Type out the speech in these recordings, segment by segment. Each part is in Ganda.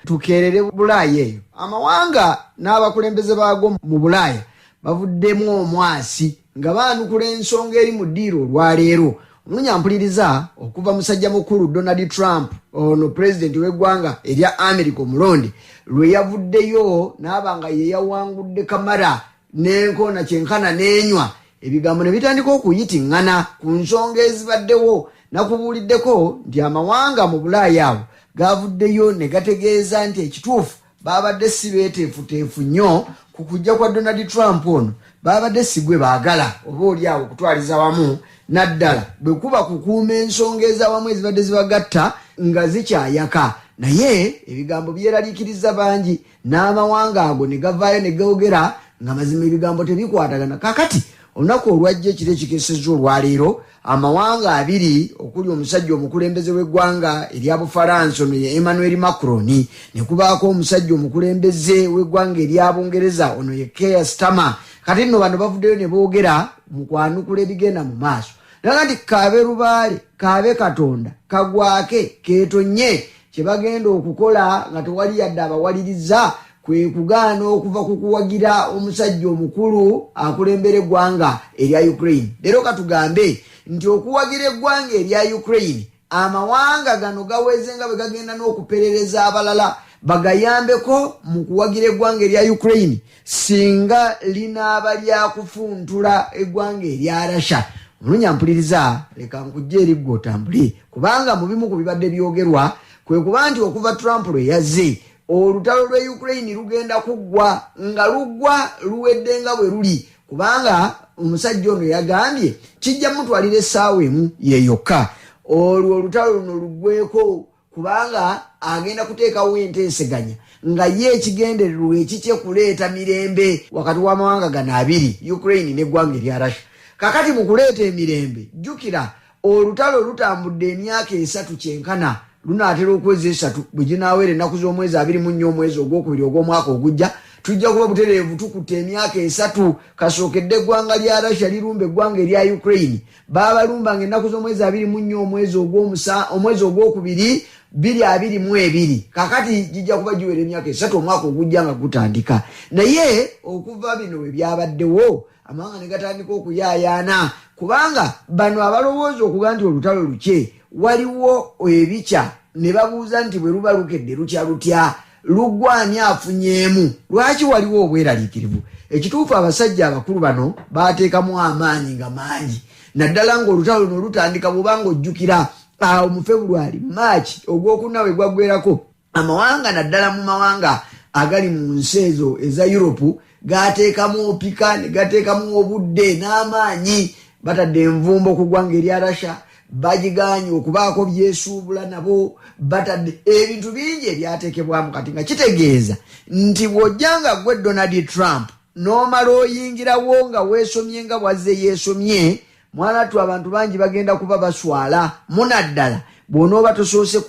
tukerere Bulaaya eyo. Amawanga n'abakulembeze baago mu Bulaaya bavuddemu omwasi nga baanukula ensonga eri mu ddiiro olwaleero. Omunyampuliriza okuva musajja mukulu Donald Trump ono president w'eggwanga erya America omulonde lwe yavuddeyo n'abanga ye yawangudde Kamala n'enkoona kyenkana n'enywa ebigambo ne bitandika okuyitiŋŋana ku nsonga ezibaddewo nakubuuliddeko nti amawanga mu Bulaaya awo gavuddeyo ne gategeeza nti ekituufu baabadde si beeteefuteefu nnyo ku kujja kwa Donald Trump ono baabadde si gwe baagala oba oli awo okutwaliza wamu naddala bwe kuba kukuuma ensonga ez'awamu ezibadde zibagatta nga zikyayaka. Naye ebigambo byeraliikiriza bangi n'amawanga ago ne gavaayo ne googera nga mazima ebigambo tebikwatagana. Kakati olunaku olwajja ekiro ekikesezza olwaleero amawanga abiri okuli omusajja omukulembeze w'eggwanga erya Bufalansa ono ye Emmanuel Macron ne kubaako omusajja omukulembeze w'eggwanga erya Bungereza ono ye Keir Starmer. Kati nno bano bavuddeyo ne boogera mu kwanukula ebigenda mu maaso. Naga nti kaabe lubaale kaabe Katonda kagwake keetonye kye bagenda okukola nga tewali yadde abawaliriza kwe kugaana okuva ku kuwagira omusajja omukulu akulembera eggwanga erya Ukraine. Leero katugambe nti okuwagira eggwanga erya Ukraine amawanga gano gaweze nga bwe gagenda n'okuperereza abalala bagayambeko mu kuwagira eggwanga erya Ukraine singa linaaba lyakufuntula eggwanga erya Russia. Omunyampuliriza leka nkujja eri ggwe otambule kubanga mu bimu ku bibadde byogerwa kwe kuba nti okuva Trump lwe yazze olutalo lwe Ukraine lugenda kuggwa nga luggwa luwedde nga bwe luli kubanga omusajja ono yagambye kijja mutwalira essaawa emu yeyokka olwo olutalo luno luggweko kubanga agenda kuteekawo enteeseganya nga ye ekigendererwa ekikye kuleeta mirembe wakati w'amawanga gano abiri Ukraine n'eggwanga erya Russia. Kakati mu kuleeta emirembe jjukira olutalo lutambudde emyaka 3 kyenkana lunaatera okwezi 3 bwe ginaaweera ennaku z'omwezi 24 omwezi ogwokubiri ogw'omwaka ogujja tujja kuba butereevu tukutte emyaka 3 kasookedde eggwanga lya Russia lirumba eggwanga erya Ukraine baabalumbanga ennaku z'omwezi 24 omwezi ogwokubiri 2022. Kakati jijja kuba giwera emyaka 3 omwaka ogujja nga gutandika. Naye okuva bino bwe byabaddewo amawanga ne gatandika okuyaayaana kubanga bano abalowooza okuga nti olutalo luke waliwo ebikya ne babuuza nti bwe luba lukedde lutya lutya luggwani afunyeemu lwaki waliwo obweraliikirivu. Ekituufu abasajja abakulu bano baateekamu amaanyi nga mangi naddala ng'olutalo luno lutandika bw'obanga ojjukira awo mu February March ogwokuna we gwaggwerako amawanga naddala mu mawanga agali mu nsi ezo eza Europe gateekamu opika ne gateekamu obudde n'amaanyi batadde envumbo ku ggwanga erya Russia bagiganye okubaako byesuubula nabo batadde ebintu bingi ebyateekebwamu kati nga kitegeeza nti bw'ojjanga gwe Donald Trump n'omala oyingirawo nga weesomye nga bwazze yeesomye mwanatu abantu bangi bagenda kuba baswala munaddala bw'onooba tosoose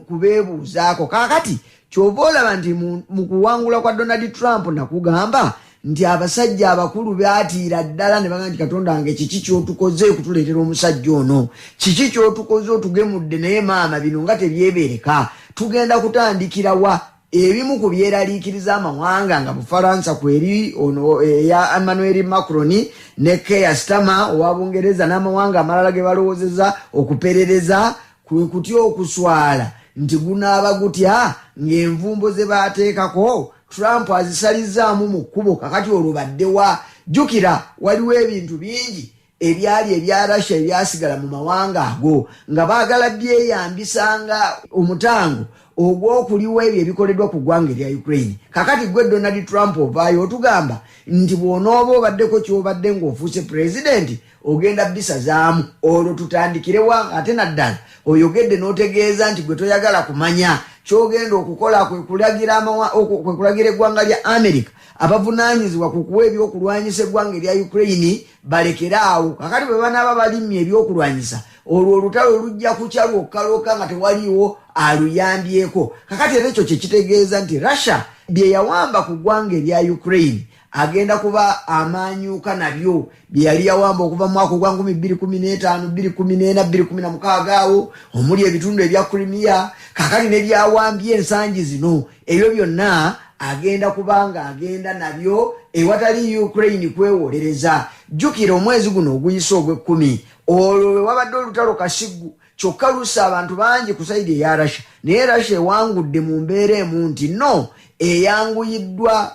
kubeebuuzaako. Kaakati kyova olaba nti mu kuwangula kwa Donald Trump nakugamba nti abasajja abakulu baatiira ddala ne bagamba nti Katonda wange kiki ky'otukoze okutuleetera omusajja ono, kiki ky'otukoze otugemudde naye maama bino nga tebyebereka tugenda kutandikira wa. Ebimu ku byeraliikiriza amawanga nga Bufalansa kweri ono ya Emmanuel Macron ne Keir Starmer owa Bungereza n'amawanga amalala ge balowoozeza okuperereza kwe kutya okuswala nti gunaaba gutya ng'envumbo ze baateekako Trump azisalizaamu mu kkubo. Kakati olwo baddewa jjukira waliwo ebintu bingi ebyali ebya Russia ebyasigala mu mawanga ago nga baagala byeyambisanga omutango ogw'okuliwa ebyo ebikoleddwa ku ggwanga erya Ukraine. Kakati gwe Donald Trump ovaayo otugamba nti bw'onooba obaddeko ky'obadde ng'ofuuse pulezidenti ogenda bisazaamu olwo tutandikirewa ate naddala oyogedde n'otegeeza nti gwe toyagala kumanya ky'ogenda okukola kwe kulagira eggwanga lya America abavunaanyizibwa ku kuwa ebyokulwanyisa eggwanga erya Ukraine balekeraawo. Kakati bwe banaaba balimye ebyokulwanyisa olwo olutalo lujja kukya lwokkalooka nga tewaliwo aluyambyeko. Kakati era ekyo kye kitegeeza nti Russia bye yawamba ku ggwanga erya Ukraine agenda kuba amanyuka nabyo byali yawamba okuva mu mwaka gwa 2015 2014 2016 awo omuli ebitundu ebya Crimea kakati ne byawambye ensangi zino ebyo byonna agenda kubanga agenda nabyo ewatali Ukraine kwewolereza. Jukira omwezi guno oguyise ogw'ekkumi olwo wabadde olutalo kasigu kyokka lusa abantu bangi ku saidi eya Russia naye Russia ewangudde mu mbeera emu nti no eyanguyiddwa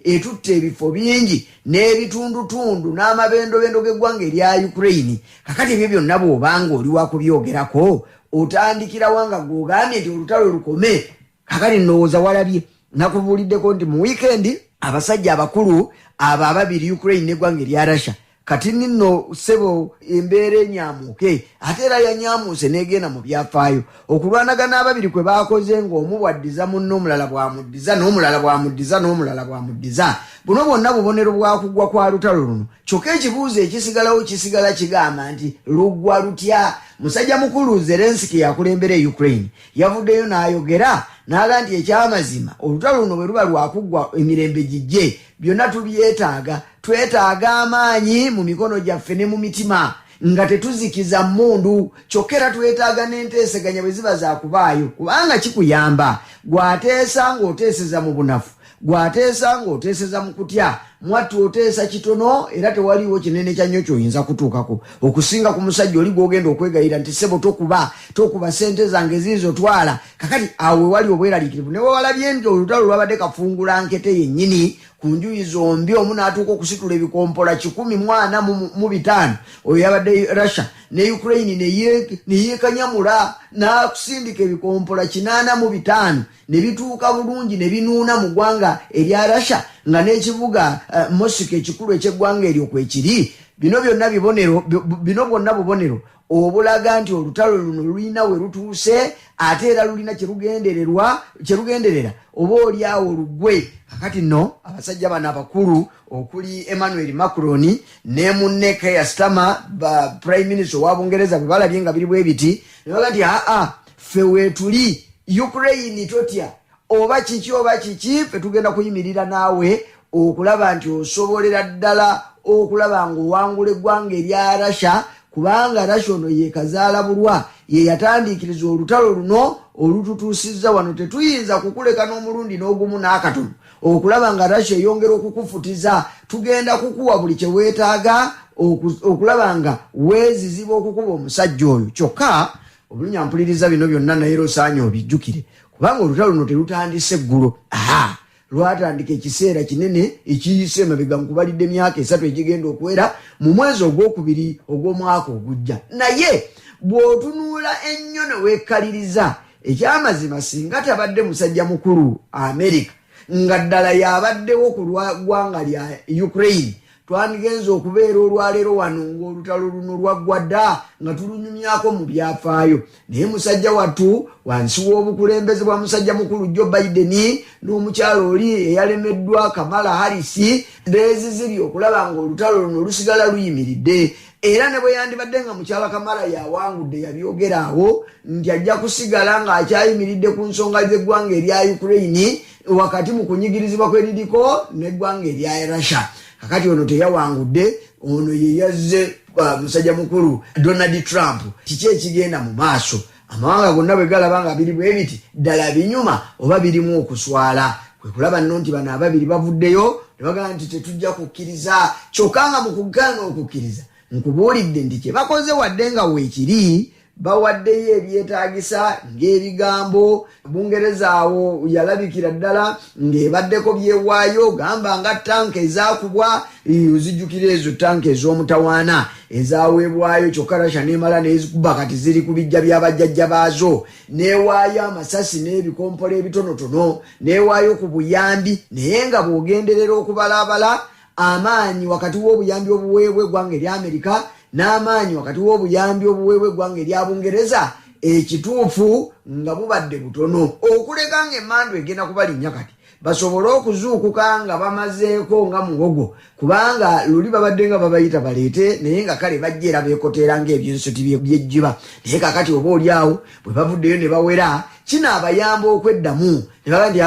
etutte ebifo bingi n'ebitundutundu n'amabendobendo g'eggwanga erya Ukraine. Kakati ebyo byonna bw'obanga oli wakubyogerako otandikira wanga gw'ogambye nti olutalo lukome. Kakati ndowooza walabye nakubuuliddeko nti mu weekend abasajja abakulu abo ababiri Ukraine n'eggwanga erya Russia kati nino sebo embeera enyamuke ate era yanyamuuse n'egenda mu byafaayo okulwanagana ababiri kwe baakoze ng'omu bwaddiza munno omulala bwamuddiza n'omulala bwamuddiza n'omulala bwamuddiza. Buno bwonna bubonero bwakugwa kwa lutalo luno. Kyokka ekibuuzo ekisigalawo kisigala kigamba nti luggwa lutya. Musajja mukulu Zelensky yakulembera Ukraine yavuddeyo n'ayogera n'aga nti ekyamazima olutalo luno bwe luba lwakuggwa emirembe gijje byonna tubyetaaga. Twetaaga amaanyi mu mikono gyaffe ne mu mitima nga tetuzikiza mmundu. Kyokera twetaaga n'enteeseganya bwe ziba zaakubaayo kubanga kikuyamba. Gwateesa ng'oteeseza mu bunafu, gwateesa ng'oteeseza mu kutya, mwattu oteesa kitono era tewaliwo kinene kya nnyo ky'oyinza kutuukako okusinga ku musajja oli gw'ogenda okwegayira nti sebo tokuba sente zange ziizo twala. Kakati awo wali obweraliikirivu ne walabye nti olutalo lwabadde kafungula nkete yennyini ku njuyi zombi. Omu n'atuuka okusitula ebikompola 145 oyo yabadde Russia ne Ukraine ne yeekanyamula n'akusindika ebikompola 85 ne bituuka bulungi ne binuuna mu ggwanga erya Russia nga n'ekibuga Moscow ekikulu eky'eggwanga eryo kwekiri. Bino bonna bubonero obulaga nti olutalo luno lulina we lutuuse ate era lulina kyerugenderera oba oliawo lugwe. Kakati no abasajja bano abakulu okuli Emmanuel Macron ne munne Keir Starmer prime minister wa Bungereza bwe balabye nga biri bwe biti ne baga nti ffe weetuli Ukraine totya oba kiki ffe tugenda kuyimirira naawe okulaba nti osobolera ddala okulaba ng'owangula eggwanga erya Russia kubanga Russia ono yeekazaala bulwa ye yatandiikiriza olutalo luno olututuusizza wano. Tetuyinza kukuleka n'omulundi n'ogumu n'akatono okulaba nga Russia eyongera okukufutiza. Tugenda kukuwa buli kye weetaaga okulaba nga weeziziba okukuba omusajja oyo. Kyokka obulunyampuliriza bino byonna naye osaanye obijjukire kubanga olutalo luno terutandise eggulo. Lwatandika ekiseera kinene ekiyise emabega nkubalidde emyaka 3 egigenda okuwera mu mwezi ogwokubiri ogw'omwaka ogujja. Naye bw'otunuula ennyo ne weekkaliriza ekyamazima singa tabadde musajja mukulu America nga ddala yabaddewo ku ggwanga lya Ukraine twandigenza okubeera olwaleero wano ng'olutalo luno lwaggwa dda nga tulunyumyako mu byafaayo. Naye musajja wattu wansi w'obukulembeze bwa musajja mukulu Joe Biden n'omukyalo oli eyalemeddwa Kamala Harris beeziziri okulaba ng'olutalo luno lusigala luyimiridde. Era ne bwe yandibadde nga mukyala Kamala yawangudde yabyogera awo nti ajja kusigala ng'akyayimiridde ku nsonga z'eggwanga erya Ukraine wakati mu kunyigirizibwa kw'eririko n'eggwanga erya Russia. Kakati ono teyawangudde, ono ye yazze musajja mukulu Donald Trump. Kiki ekigenda mu maaso? Amawanga gonna bwe galaba nga biri bwe biti ddala binyuma oba birimu okuswala. Kwe kulaba nno nti bano ababiri bavuddeyo ne bagamba nti tetujja kukkiriza. Kyokka nga mu kugaana okukkiriza nkubuulidde nti kye bakoze wadde nga weekiri bawaddeyo ebyetaagisa ng'ebigambo. Bungereza awo yalabikira ddala ng'ebaddeko byewaayo gamba nga tanka ezaakubwa ozijjukira ezo tanka ez'omutawaana ezaweebwayo. Kyokka Russia n'emala n'ezikuba kati ziri ku bijja by'abajjajja baazo. Neewaayo amasasi n'ebikompola ebitonotono, neewaayo ku buyambi. Naye nga bw'ogenderera okubalaabala amaanyi wakati w'obuyambi obuweebwa eggwanga erya Amerika n'amaanyi wakati w'obuyambi obuweebwa eggwanga erya Bungereza ekituufu nga bubadde butono okuleka ng'emmandu egenda kubalinnya kati basobole okuzuukuka nga bamazeeko nga muwogo kubanga luli babadde nga babayita baleete naye nga kale bajja era beekoteera ng'ebyensoti by'ejjiba. Naye kakati oba oli awo bwe bavuddeyo ne bawera kinaabayamba okweddamu ne baga nti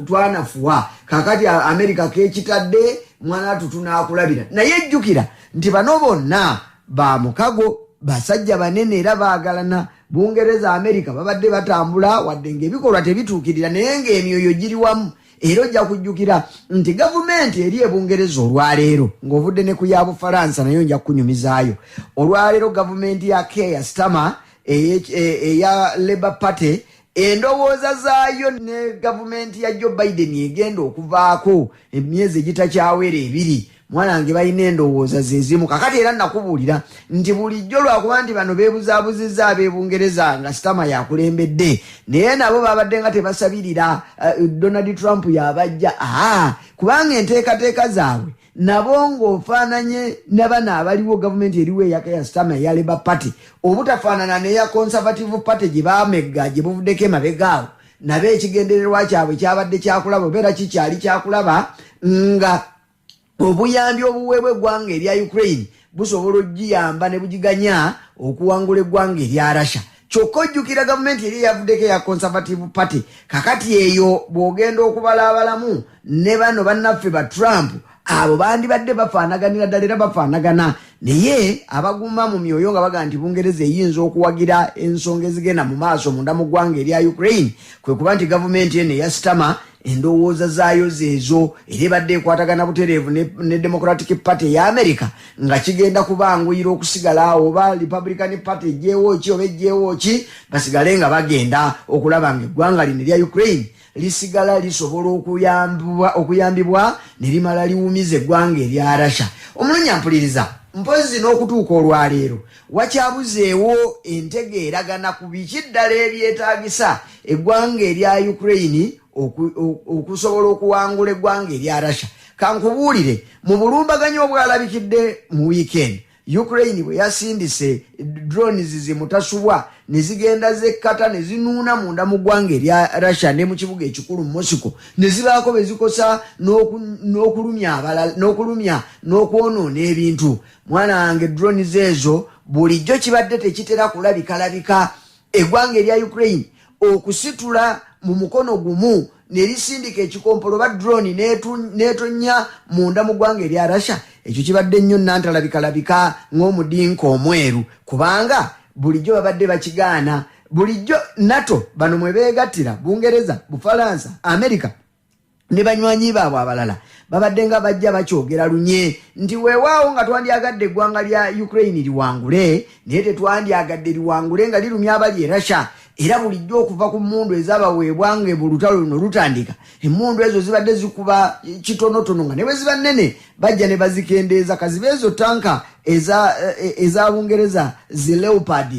twanafuwa kakati America kekitadde mwana tutunakulabira naye jjukira nti bano bonna ba mukago basajja banene era baagalana Bungereza America babadde batambula wadde ng'ebikolwa tebituukirira naye ng'emyoyo giri wamu era ojja kujjukira nti gavumenti eri Bungereza olwaleero ng'ovudde ne ku ya Bufalansa nayo nja kunyumizaayo olwaleero gavumenti ya Keir Starmer eya Labour Party endowooza zaayo ne gavumenti ya Joe Biden egenda okuvaako emyezi egitakyawera 2 mwanange balina endowooza zezimu kakati era nakubuulira nti bulijjo lwakuba nti bano beebuzaabuzizza ab'Ebungereza nga Starmer yakulembedde naye nabo babadde nga tebasabirira Donald Trump yabajja kubanga enteekateeka zaabwe nabo ng'ofaananye n'abana abaliwo gavumenti eriwo eya Keir Starmer eya Labour Party obutafaanana n'eya Conservative Party gye baamegga gye buvuddeko emabegaawo nabo ekigendererwa kyabwe kyabadde kyakulaba obeera kikyali kyakulaba nga obuyambi obuweebwa eggwanga erya Ukraine busobola okugiyamba ne bugiganya okuwangula eggwanga erya Russia kyokka ojjukira gavumenti eri yavuddeko eya Conservative Party kakati eyo bw'ogenda okubalaabalamu ne bano bannaffe ba Trump abo bandibadde bafaanaganira ddala era bafaanagana naye abaguma mu myoyo nga baga nti Bungereza eyinza okuwagira ensonga ezigenda mu maaso munda mu ggwanga erya Ukraine kwe kuba nti gavumenti eno eya Starmer endowooza zaayo zeezo era ebadde ekwatagana butereevu ne Democratic Party ya America nga kigenda kubanguyira okusigala oba Republican Party ejjeewo ki oba ejjeewo ki basigale nga bagenda okulaba nga eggwanga lino erya Ukraine lisigala lisobola okuyambibwa ne limala liwumiza eggwanga erya Russia omulunya mpuliriza mpozi n'okutuuka olwaleero wakyabuzeewo entegeeragana ku biki ddala ebyetaagisa eggwanga erya Ukraine okusobola okuwangula eggwanga erya Russia kankubuulire mu bulumbaganyo obwalabikidde mu weekend Ukraine bwe yasindise drones zimutasubwa ne zigenda zekkata ne zinuuna munda mu ggwanga erya Russia ne mu kibuga ekikulu Moscow ne zibaako bezikosa n'okulumya abalala n'okulumya n'okwonoona ebintu mwana wange drones ezo bulijjo kibadde tekitera kulabika eggwanga erya Ukraine okusitula mu mukono gumu nerisindika ekikompolo ba drone netonya munda mu ggwanga erya Russia ekyo kibadde nnyo nantalabika ng'omudinko omweru kubanga bulijjo babadde bakigaana bulijjo NATO bano mwe beegattira Bungereza Bufalansa America ne banywanyi baabwe abalala babadde nga bajja bakyogera lunye nti weewaawo nga twandyagadde eggwanga lya Ukraine liwangule naye tetwandyagadde liwangule nga lirumya abali e Russia era bulijjo okuva ku mmundu ezabaweebwanga olutalo luno lutandika emmundu ezo zibadde zikuba kitonotono nga ne bwe ziba nnene bajja ne bazikendeeza kazibe ezo tanka eza Bungereza zi Leopard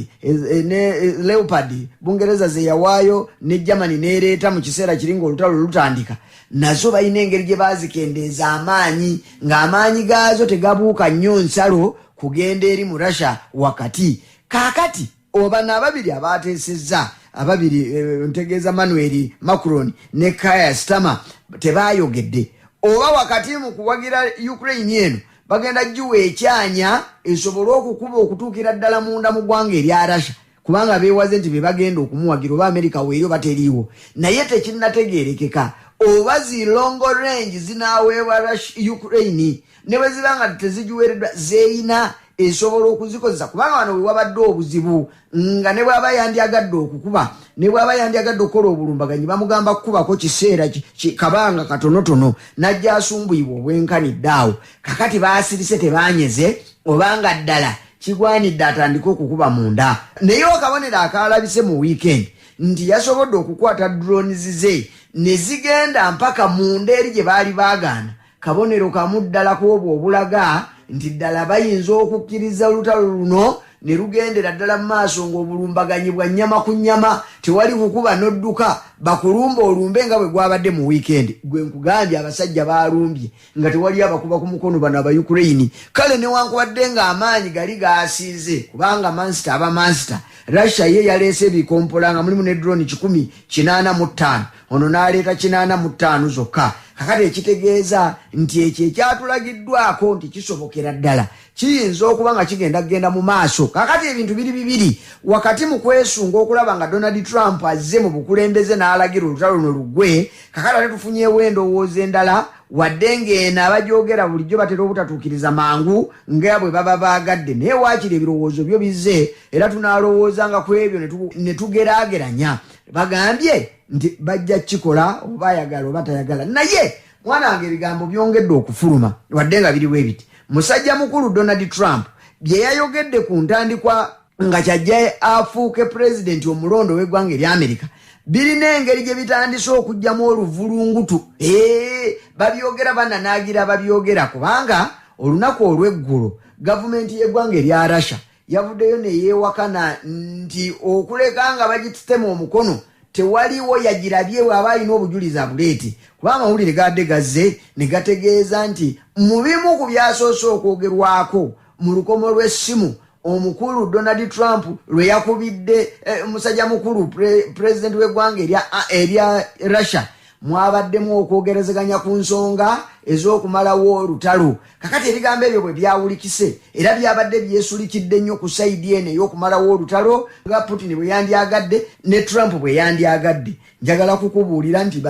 Bungereza ze yawaayo ne Germany neereeta mu kiseera kiringa olutalo lutandika nazo balina engeri gye bazikendeeza amaanyi ng'amaanyi gaazo tegabuuka nnyo nsalo kugenda eri mu Russia wakati kaakati oba n'ababiri abateesezza ababiri ntegeeza Manuel Macron ne Keir Starmer tebaayogedde oba wakati mu kuwagira Ukraine eno bagenda giwa ekyanya esobole okukuba okutuukira ddala munda mu ggwanga erya Russia kubanga beewaze nti be bagenda okumuwagira oba America weeriyo bateriiwo naye tekinnategeerekeka oba zi long range zinaaweebwa Ukraine ne bwe ziba nga tezigiweereddwa zeeyina esobola okuzikozesa kubanga wano we wabadde obuzibu nga ne bw'aba yandyagadde okukuba ne bw'aba yandyagadde okukola obulumbaganyi bamugamba kukubako kiseera kabanga katonotono najja asumbuyibwa obwenkanidde awo kakati baasirise tebaanyeze obanga ddala kigwanidde atandika okukuba munda naye akabonero akalabise mu weekend nti yasobodde okukwata drones ze ne zigenda mpaka munda eri gye baali baagaana kabonero kamu ddala kwobwo obulaga nti ddala bayinza okukkiriza olutalo luno ne lugendera ddala mu maaso ng'obulumbaganyi bwa nnyama ku nnyama tewali kukuba n'odduka bakulumba olumbe nga bwe gwabadde mu weekend gwe nkugambye abasajja baalumbye nga tewali abakuba ku mukono bano aba Ukraine kale newankubadde ng'amaanyi gali gaasiize kubanga mansita aba mansita Russia ye yaleese ebikompola nga mulimu ne drone 185 ono n'aleeta 85 zokka kakati ekitegeeza nti ekyo ekyatulagiddwako nti kisobokera ddala kiyinza okuba nga kigenda mu maaso. Kakati ebintu biri bibiri wakati mu kwesunga okulaba nga Donald Trump azze mu bukulembeze n'alagira olutalo luno luggwe. Kakati ate tufunyeewo endowooza endala wadde ng'eno abajoogera bulijjo batera obutatuukiriza mangu nga bwe baba baagadde, naye waakiri ebirowoozo byo bizze era tunalowoozanga ku ebyo ne tugeraageranya. Bagambye nti bajja kikola oba ayagala oba tayagala. Naye mwana wange ebigambo byongedde okufuluma wadde nga biriwo ebiti. Musajja mukulu Donald Trump bye yayogedde ku ntandikwa nga kyajja afuuke pulezidenti omulondo w'eggwanga erya Amerika birina engeri gye bitandise okujjamu oluvulungutu. Babyogera bananaagira babyogera kubanga olunaku olw'eggulo gavumenti y'eggwanga erya Russia yavuddeyo ne yeewakana nti okuleka nga bagitema omukono tewaliwo yagirabye bw'aba alina obujulizi abuleete, kuba amawulire gadde gazze ne gategeeza nti mu bimu ku byasoose okwogerwako mu lukomo lw'essimu omukulu Donald Trump lwe yakubidde omusajja mukulu pulezidenti w'eggwanga erya Russia mwabaddemu okwogerezeganya ku nsonga ez'okumalawo olutalo. Kakati ebigambo ebyo bwe byawulikise era byabadde byesulikidde nnyo ku sayidi eno ey'okumalawo olutalo nga Putin bwe yandyagadde ne Trump bwe yandyagadde. Njagala kukubuulira nti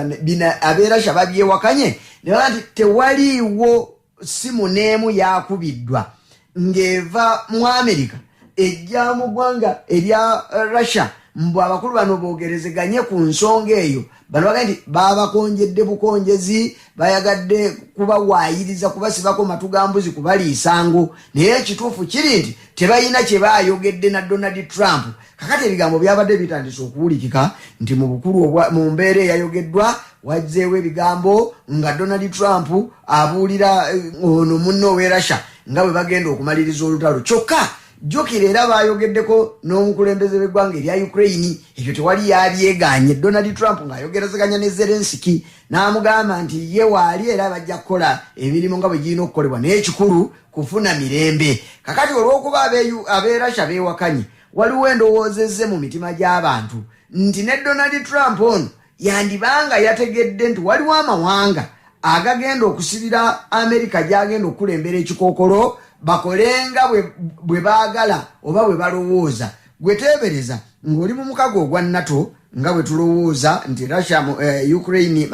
ab'e Russia babyewakanye ne baba nti tewaliiwo simu n'emu yakubiddwa ng'eva mu Amerika ejja mu ggwanga erya Russia mbu abakulu bano boogerezeganye ku nsonga eyo. Bano bagambye nti babakonjedde bukonjezi, bayagadde kubawaayiriza kubasibako matugambuzi kubaliisango, naye ekituufu kiri nti tebalina kye baayogedde na Donald Trump. Kakati ebigambo byabadde bitandise okuwulikika nti mu bukulu mu mbeera eyayogeddwa wazzeewo ebigambo nga Donald Trump abuulira ono munno ow'e Russia nga bwe bagenda okumaliriza olutalo. Kyokka jjukira era baayogeddeko n'omukulembeze w'eggwanga erya Ukraine, ekyo tewali yabyegaanye. Donald Trump ng'ayogerezeganya ne Zelensky n'amugamba nti ye waali era bajja kukola emirimu nga bwe girina okukolebwa, naye ekikulu kufuna mirembe. Kakati olw'okuba ab'e Russia beewakanye waliwo endowooza ezze mu mitima gy'abantu nti ne Donald Trump ono yandibanga yategedde nti waliwo amawanga agagenda okusibira Amerika gy'agenda okukulembera ekikookolo bakolenga bwe baagala oba bwe balowooza. Gwe teebereza ng'oli mu mukago ogwa NATO nga bwe tulowooza nti Russia, Ukraine,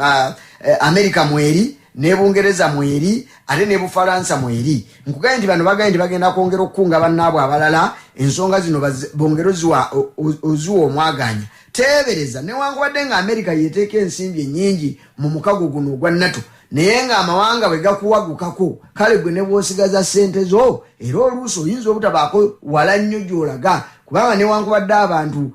Amerika mweri ne Bungereza mweri ate ne Bufalansa mweri. Nkugambye nti bano bagambye nti bagenda kwongera okukunga bannaabwe abalala ensonga zino bongera oziwa omwaganya. Teebereza newankubadde nga Amerika yeteeka ensimbi ennyingi mu mukago guno ogwa NATO, naye ng'amawanga bwe gakuwagukako kale gwe ne bw'osigaza ssente zo era oluusi oyinza obutabaako wala nnyo gy'olaga, kubanga newankubadde abantu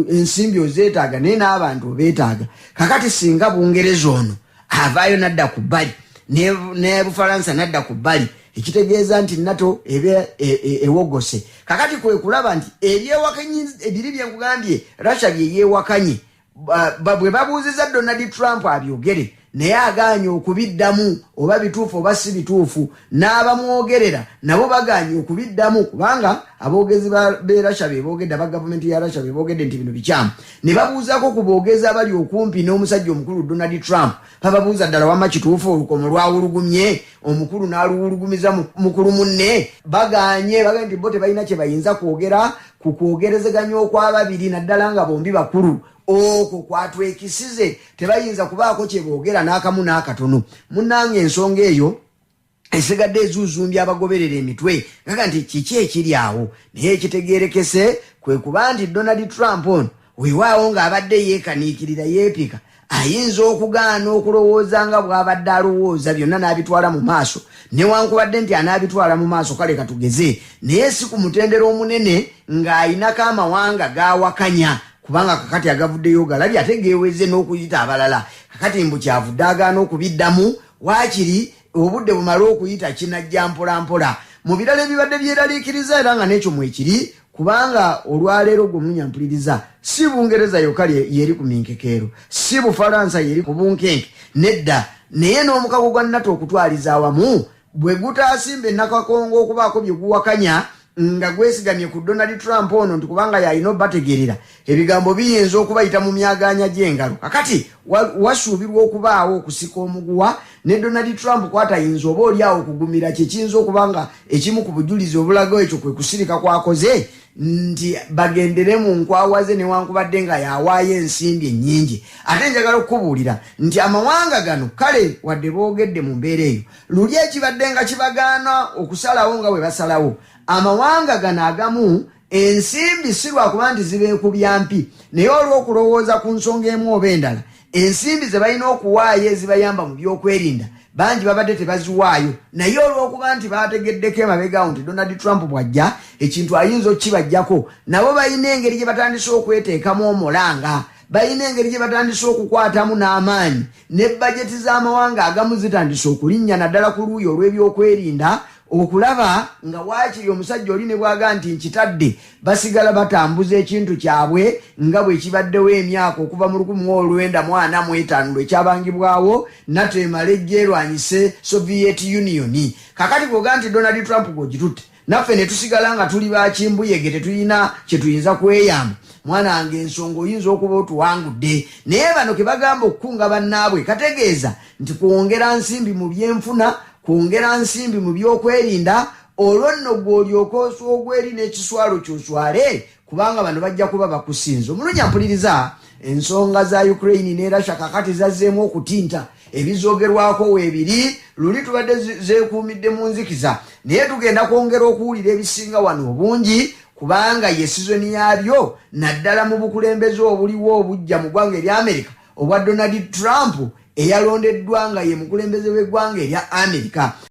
ensimbi ozeetaaga naye n'abantu obeetaaga. Kakati singa Bungereza ono avaayo nadda ku bbali ne Bufalansa nadda ku bbali, ekitegeeza nti NATO ebe ewogose. Kakati kwe kulaba nti ebyewakanye ebiri bye nkugambye Russia bye yeewakanye bwe babuuziza Donald Trump abyogere naye agaanye okubiddamu oba bituufu oba si bituufu, n'abamwogerera nabo bagaanye okubiddamu kubanga aboogezi b'e Russia be boogedde, aba gavumenti ya Russia be boogedde nti bino bikyamu. Ne babuuzako ku boogezi abali okumpi n'omusajja omukulu Donald Trump, bababuuza ddala wama kituufu olukomo lwawulugumye omukulu n'aluwulugumiza mukulu munne. Bagaanye bagambye nti bo tebalina kye bayinza kwogera ku kwogerezeganya okw'ababiri naddala nga bombi bakulu. Okwo kwatwekisize tebayinza kubaako kye boogera n'akamu n'akatono. Munnange ensonga eyo esigadde ezuuzumbya abagoberera emitwe gaga nti kiki ekiri awo, naye ekitegeerekese kwe kuba nti Donald Trump ono weewaawo ng'abadde yeekaniikirira yeepika ayinza okugaana okulowooza nga bw'abadde alowooza byonna n'abitwala mu maaso. Newankubadde nti anaabitwala mu maaso kale katugeze, naye si ku mutendera omunene ng'ayinako amawanga g'awakanya, kubanga kakati agavuddeyo galabye ate geeweze n'okuyita abalala. Kakati mbu kyavudde agaana okubiddamu, waakiri obudde bumale okuyita kinajja mpola mpola. Mu birala ebibadde byeraliikiriza era nga n'ekyo mwekiri, kubanga olwaleero gwe munyampuliriza si Bungereza yokka yeri ku minkekeero, si Bufalansa yeri ku bunkenke, nedda. Naye n'omukago gwa NATO okutwaliza awamu bwe gutaasimba ennakakongo okubaako bye guwakanya nga gwesigamye ku Donald Trump ono nti kubanga yalina obategerera ebigambo biyinza okubayita mu myaganya gy'engalo. Kakati wasuubirwa okubaawo okusika omuguwa ne Donald Trump kwatayinza oba oliawo okugumira kyekiyinza okubanga ekimu ku bujulizi obulago ekyo kwe kusirika kwakoze nti bagendere mu nkwawaze newankubadde nga yawaayo ensimbi ennyingi. Ate njagala okukubuulira nti amawanga gano kale wadde boogedde mu mbeera eyo luli ekibadde nga kibagaana okusalawo nga bwe basalawo, amawanga gano agamu ensimbi si lwakuba nti zibeekubya mpi, naye olw'okulowooza ku nsonga emu oba endala ensimbi ze balina okuwaayo ezibayamba mu byokwerinda bangi babadde tebaziwaayo, naye olw'okuba nti baategeddeko emabega nti Donald Trump bw'ajja ekintu ayinza okukibajjako, nabo balina engeri gye batandise okweteekamu omulanga, balina engeri gye batandise okukwatamu n'amaanyi, ne bajeti z'amawanga agamu zitandise okulinnya naddala ku luuyi olw'ebyokwerinda okulaba nga waakiri omusajja oli ne bwaga nti nkitadde basigala batambuza ekintu kyabwe nga bwe kibaddewo emyaka okuva mu 1945 lwekyabangibwawo NATO emala ejja erwanyise Soviet Union. Kakati bwoga nti Donald Trump gwogitutte naffe ne tusigala nga tuli bakimbuyege tetulina kye tuyinza kweyamba, mwana wange ensonga oyinza okuba otuwangudde. Naye bano ke bagamba okukunga bannaabwe kategeeza nti kwongera nsimbi mu byenfuna, kwongera nsimbi mu byokwerinda, olwo nno gw'olyoka oswogweri n'ekiswalo kyoswale kubanga bano bajja kuba bakusinza. Omulungi ampuliriza, ensonga za Ukraine ne Russia kakati zazzeemu okutinta, ebizoogerwako weebiri, luli tubadde zeekuumidde mu nzikiza, naye tugenda kwongera okuwulira ebisinga wano obungi kubanga ye sizoni yabyo naddala mu bukulembeze obuliwo obujja mu ggwanga erya Amerika obwa Donald Trump eyalondeddwa nga ye mukulembeze w'eggwanga erya Amerika.